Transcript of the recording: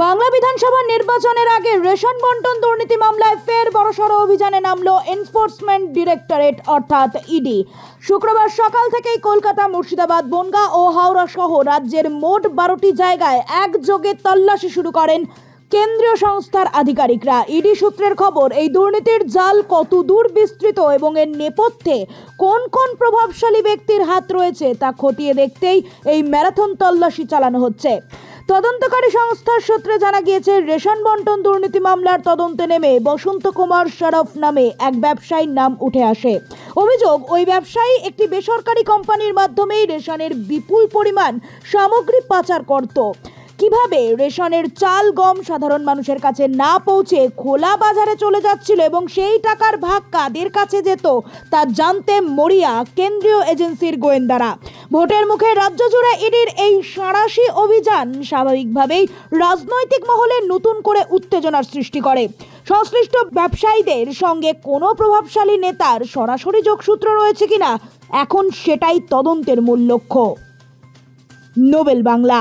বাংলা বিধানসভা নির্বাচনের আগে রেশন বন্টন দুর্নীতি মামলায় ফের বড়সড় অভিযানে নামলো এনফোর্সমেন্ট ডিরেক্টরেট অর্থাৎ ইডি। শুক্রবার সকাল থেকেই কলকাতা, মুর্শিদাবাদ, বনগাঁ ও হাওড়া সহ রাজ্যের মোট 12টি জায়গায় একযোগে তল্লাশি শুরু করেন কেন্দ্রীয় সংস্থার আধিকারিকরা। ইডি সূত্রের খবর, এই দুর্নীতির জাল কত দূর বিস্তৃত এবং এর নেপথ্যে কোন কোন প্রভাবশালী ব্যক্তির হাত রয়েছে তা খতিয়ে দেখতেই এই ম্যারাথন তল্লাশি চালানো হচ্ছে। তদন্তকারী সংস্থার সূত্রে জানা গিয়েছে, রেশন বন্টন দুর্নীতি মামলার তদন্তে নেমে বসন্ত কুমার শরফ নামে এক ব্যবসায়ীর নাম উঠে আসে। অভিযোগ, ওই ব্যবসায়ী একটি বেসরকারি কোম্পানির মাধ্যমেই রেশনের বিপুল পরিমাণ সামগ্রী পাচার করত। কিভাবে রেশনের চাল, গম সাধারণ মানুষের কাছে না পৌঁছে খোলা বাজারে চলে যাচ্ছিল এবং সেই টাকার ভাগ কাদের কাছে যেত তা জানতে মরিয়া কেন্দ্রীয় এজেন্সির গোয়েন্দারা। ভোটের মুখে রাজ্য জুড়ে ইডির এই সাঁড়াশি অভিযান স্বাভাবিকভাবেই রাজনৈতিক মহলে নতুন করে উত্তেজনার সৃষ্টি করে। সংশ্লিষ্ট ব্যবসায়ীদের সঙ্গে কোনো প্রভাবশালী নেতার সরাসরি যোগসূত্র রয়েছে কিনা এখন সেটাই তদন্তের মূল লক্ষ্য। নোবেল বাংলা।